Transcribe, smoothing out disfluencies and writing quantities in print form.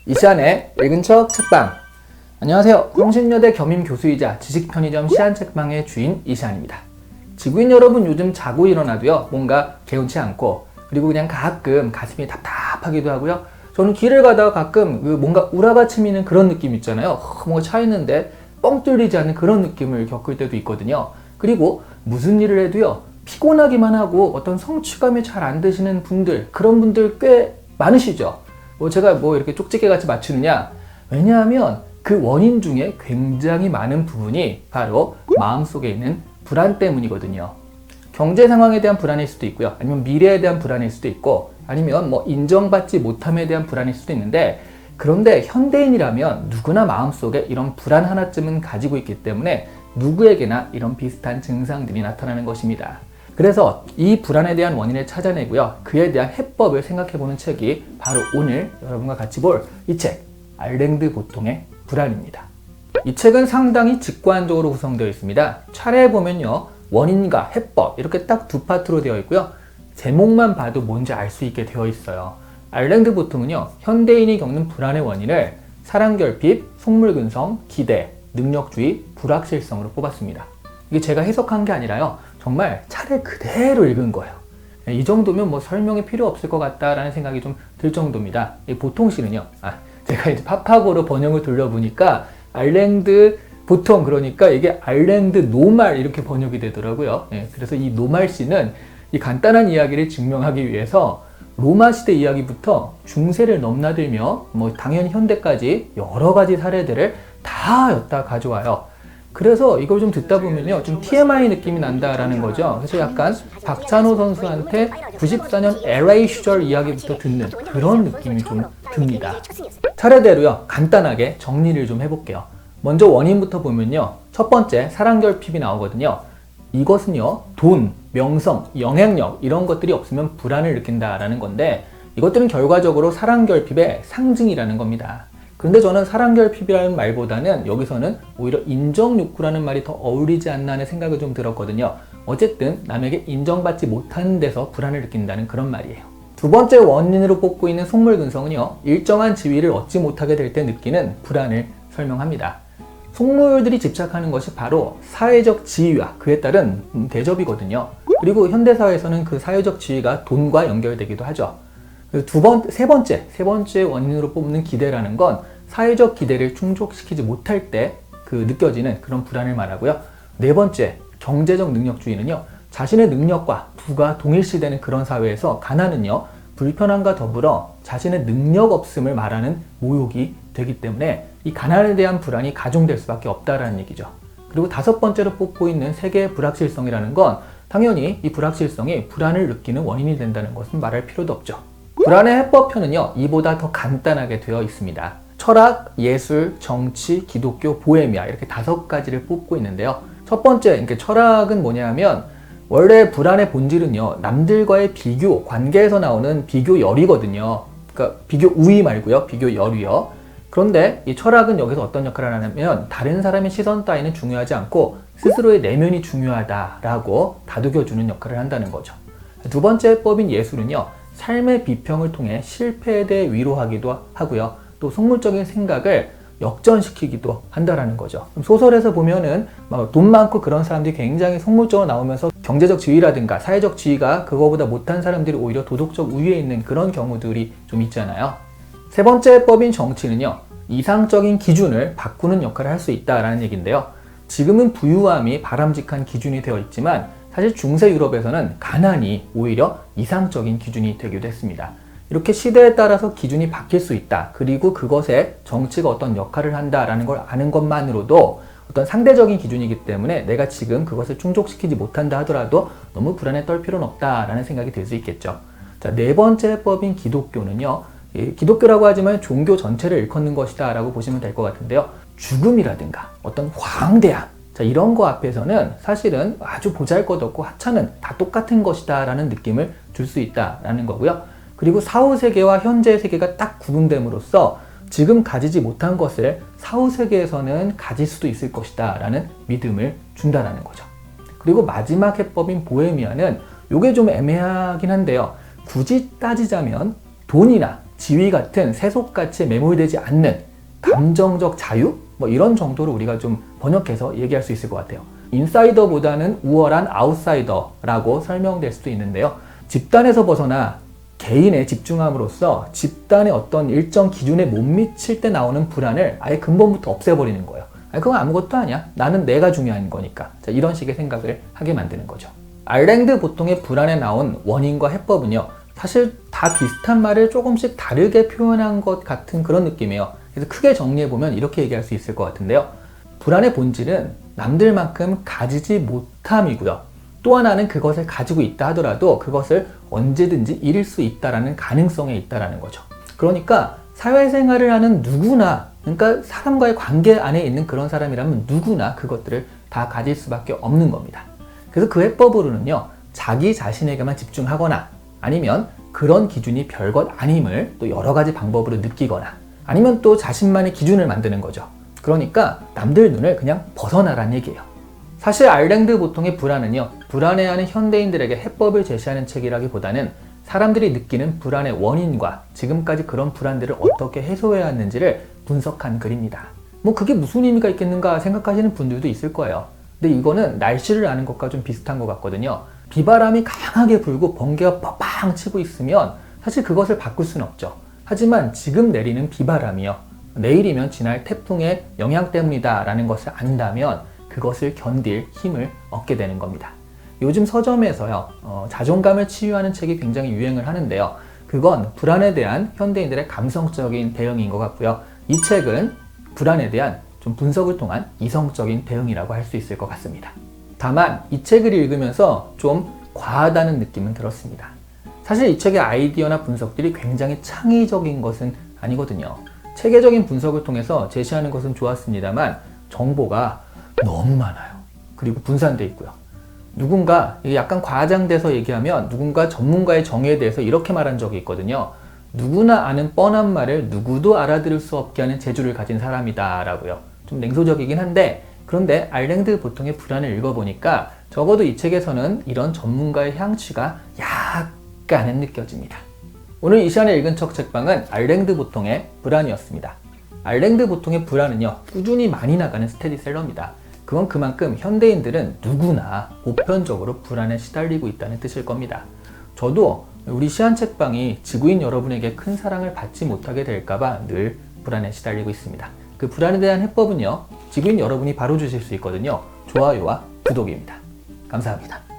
이시안의 읽은 척 책방. 안녕하세요. 성신여대 겸임 교수이자 지식편의점 시안책방의 주인 이시안입니다. 지구인 여러분, 요즘 자고 일어나도요 뭔가 개운치 않고, 그리고 그냥 가끔 가슴이 답답하기도 하고요. 저는 길을 가다가 가끔 뭔가 우라가 치미는 그런 느낌 있잖아요. 뭔가 차 있는데 뻥 뚫리지 않는 그런 느낌을 겪을 때도 있거든요. 그리고 무슨 일을 해도요 피곤하기만 하고 어떤 성취감이 잘 안 드시는 분들, 그런 분들 꽤 많으시죠. 제가 이렇게 쪽집게 같이 맞추느냐? 왜냐하면 그 원인 중에 굉장히 많은 부분이 바로 마음속에 있는 불안 때문이거든요. 경제 상황에 대한 불안일 수도 있고요. 아니면 미래에 대한 불안일 수도 있고, 아니면 인정받지 못함에 대한 불안일 수도 있는데, 그런데 현대인이라면 누구나 마음속에 이런 불안 하나쯤은 가지고 있기 때문에 누구에게나 이런 비슷한 증상들이 나타나는 것입니다. 그래서 이 불안에 대한 원인을 찾아내고요, 그에 대한 해법을 생각해보는 책이 바로 오늘 여러분과 같이 볼 이 책, 알랭드 보통의 불안입니다. 이 책은 상당히 직관적으로 구성되어 있습니다. 차례에 보면요, 원인과 해법 이렇게 딱 두 파트로 되어 있고요. 제목만 봐도 뭔지 알 수 있게 되어 있어요. 알랭드 보통은요, 현대인이 겪는 불안의 원인을 사랑결핍, 속물근성, 기대, 능력주의, 불확실성으로 뽑았습니다. 이게 제가 해석한 게 아니라요, 정말 차례 그대로 읽은 거예요. 이 정도면 설명이 필요 없을 것 같다라는 생각이 좀 들 정도입니다. 이 보통시는요, 제가 이제 파파고로 번역을 돌려보니까 알랭드 보통, 그러니까 이게 알랭드 노말 이렇게 번역이 되더라고요. 그래서 이 노말시는 이 간단한 이야기를 증명하기 위해서 로마 시대 이야기부터 중세를 넘나들며 당연히 현대까지 여러 가지 사례들을 다 엿다 가져와요. 그래서 이걸 좀 듣다 보면요, 좀 TMI 느낌이 난다라는 거죠. 그래서 약간 박찬호 선수한테 94년 LA 시절 이야기부터 듣는 그런 느낌이 좀 듭니다. 차례대로요, 간단하게 정리를 좀 해볼게요. 먼저 원인부터 보면요, 첫 번째 사랑결핍이 나오거든요. 이것은요, 돈, 명성, 영향력 이런 것들이 없으면 불안을 느낀다라는 건데, 이것들은 결과적으로 사랑결핍의 상징이라는 겁니다. 그런데 저는 사랑결핍이라는 말보다는 여기서는 오히려 인정욕구라는 말이 더 어울리지 않나 하는 생각이 좀 들었거든요. 어쨌든 남에게 인정받지 못하는 데서 불안을 느낀다는 그런 말이에요. 두 번째 원인으로 뽑고 있는 속물근성은요, 일정한 지위를 얻지 못하게 될 때 느끼는 불안을 설명합니다. 속물들이 집착하는 것이 바로 사회적 지위와 그에 따른 대접이거든요. 그리고 현대사회에서는 그 사회적 지위가 돈과 연결되기도 하죠. 세 번째 원인으로 뽑는 기대라는 건 사회적 기대를 충족시키지 못할 때 느껴지는 그런 불안을 말하고요. 네 번째, 경제적 능력주의는요, 자신의 능력과 부가 동일시되는 그런 사회에서 가난은요, 불편함과 더불어 자신의 능력 없음을 말하는 모욕이 되기 때문에 이 가난에 대한 불안이 가중될 수밖에 없다라는 얘기죠. 그리고 다섯 번째로 뽑고 있는 세계의 불확실성이라는 건 당연히 이 불확실성이 불안을 느끼는 원인이 된다는 것은 말할 필요도 없죠. 불안의 해법편은요, 이보다 더 간단하게 되어 있습니다. 철학, 예술, 정치, 기독교, 보헤미아 이렇게 5가지를 뽑고 있는데요. 첫 번째, 그러니까 철학은 뭐냐면, 원래 불안의 본질은요, 남들과의 비교, 관계에서 나오는 비교열이거든요. 그러니까 비교 우위 말고요, 비교열이요. 그런데 이 철학은 여기서 어떤 역할을 하냐면, 다른 사람의 시선 따위는 중요하지 않고 스스로의 내면이 중요하다라고 다독여주는 역할을 한다는 거죠. 두 번째 해법인 예술은요, 삶의 비평을 통해 실패에 대해 위로하기도 하고요, 또 속물적인 생각을 역전시키기도 한다라는 거죠. 소설에서 보면은 돈 많고 그런 사람들이 굉장히 속물적으로 나오면서 경제적 지위라든가 사회적 지위가 그거보다 못한 사람들이 오히려 도덕적 우위에 있는 그런 경우들이 좀 있잖아요. 세 번째 해법인 정치는요, 이상적인 기준을 바꾸는 역할을 할 수 있다라는 얘기인데요. 지금은 부유함이 바람직한 기준이 되어 있지만 사실 중세 유럽에서는 가난이 오히려 이상적인 기준이 되기도 했습니다. 이렇게 시대에 따라서 기준이 바뀔 수 있다. 그리고 그것에 정치가 어떤 역할을 한다라는 걸 아는 것만으로도 어떤 상대적인 기준이기 때문에 내가 지금 그것을 충족시키지 못한다 하더라도 너무 불안에 떨 필요는 없다라는 생각이 들 수 있겠죠. 자, 네 번째 해법인 기독교는요, 기독교라고 하지만 종교 전체를 일컫는 것이다 라고 보시면 될 것 같은데요. 죽음이라든가 어떤 황대함, 이런 거 앞에서는 사실은 아주 보잘것없고 하찮은 다 똑같은 것이다 라는 느낌을 줄 수 있다라는 거고요. 그리고 사후세계와 현재의 세계가 딱 구분됨으로써 지금 가지지 못한 것을 사후세계에서는 가질 수도 있을 것이다 라는 믿음을 준다라는 거죠. 그리고 마지막 해법인 보헤미아는 이게 좀 애매하긴 한데요. 굳이 따지자면 돈이나 지위 같은 세속가치에 매몰되지 않는 감정적 자유? 뭐 이런 정도로 우리가 좀 번역해서 얘기할 수 있을 것 같아요. 인사이더보다는 우월한 아웃사이더라고 설명될 수도 있는데요. 집단에서 벗어나 개인에 집중함으로써 집단의 어떤 일정 기준에 못 미칠 때 나오는 불안을 아예 근본부터 없애버리는 거예요. 그건 아무것도 아니야. 나는 내가 중요한 거니까. 자, 이런 식의 생각을 하게 만드는 거죠. 알랭드 보통의 불안에 나온 원인과 해법은요. 사실 다 비슷한 말을 조금씩 다르게 표현한 것 같은 그런 느낌이에요. 그래서 크게 정리해보면 이렇게 얘기할 수 있을 것 같은데요. 불안의 본질은 남들만큼 가지지 못함이고요. 또 하나는 그것을 가지고 있다 하더라도 그것을 언제든지 잃을 수 있다는 가능성에 있다는 거죠. 그러니까 사회생활을 하는 누구나, 그러니까 사람과의 관계 안에 있는 그런 사람이라면 누구나 그것들을 다 가질 수밖에 없는 겁니다. 그래서 그 해법으로는요, 자기 자신에게만 집중하거나 아니면 그런 기준이 별것 아님을 또 여러 가지 방법으로 느끼거나 아니면 또 자신만의 기준을 만드는 거죠. 그러니까 남들 눈을 그냥 벗어나란 얘기예요. 사실 알랭드 보통의 불안은요, 불안해하는 현대인들에게 해법을 제시하는 책이라기보다는 사람들이 느끼는 불안의 원인과 지금까지 그런 불안들을 어떻게 해소해야 하는지를 분석한 글입니다. 뭐 그게 무슨 의미가 있겠는가 생각하시는 분들도 있을 거예요. 근데 이거는 날씨를 아는 것과 좀 비슷한 것 같거든요. 비바람이 강하게 불고 번개가 빵빵 치고 있으면 사실 그것을 바꿀 수는 없죠. 하지만 지금 내리는 비바람이요, 내일이면 지날 태풍의 영향 때문이다 라는 것을 안다면 그것을 견딜 힘을 얻게 되는 겁니다. 요즘 서점에서요, 자존감을 치유하는 책이 굉장히 유행을 하는데요. 그건 불안에 대한 현대인들의 감성적인 대응인 것 같고요. 이 책은 불안에 대한 좀 분석을 통한 이성적인 대응이라고 할 수 있을 것 같습니다. 다만 이 책을 읽으면서 좀 과하다는 느낌은 들었습니다. 사실 이 책의 아이디어나 분석들이 굉장히 창의적인 것은 아니거든요. 체계적인 분석을 통해서 제시하는 것은 좋았습니다만 정보가 너무 많아요. 그리고 분산돼 있고요. 누군가 약간 과장돼서 얘기하면 누군가 전문가의 정의에 대해서 이렇게 말한 적이 있거든요. 누구나 아는 뻔한 말을 누구도 알아들을 수 없게 하는 재주를 가진 사람이다 라고요. 좀 냉소적이긴 한데, 그런데 알랭드 보통의 불안을 읽어보니까 적어도 이 책에서는 이런 전문가의 향취가 약간은 느껴집니다. 오늘 이 시간에 읽은 척 책방은 알랭드 보통의 불안이었습니다. 알랭드 보통의 불안은요, 꾸준히 많이 나가는 스테디셀러입니다. 그건 그만큼 현대인들은 누구나 보편적으로 불안에 시달리고 있다는 뜻일 겁니다. 저도 우리 시안책방이 지구인 여러분에게 큰 사랑을 받지 못하게 될까봐 늘 불안에 시달리고 있습니다. 그 불안에 대한 해법은요, 지구인 여러분이 바로 주실 수 있거든요. 좋아요와 구독입니다. 감사합니다.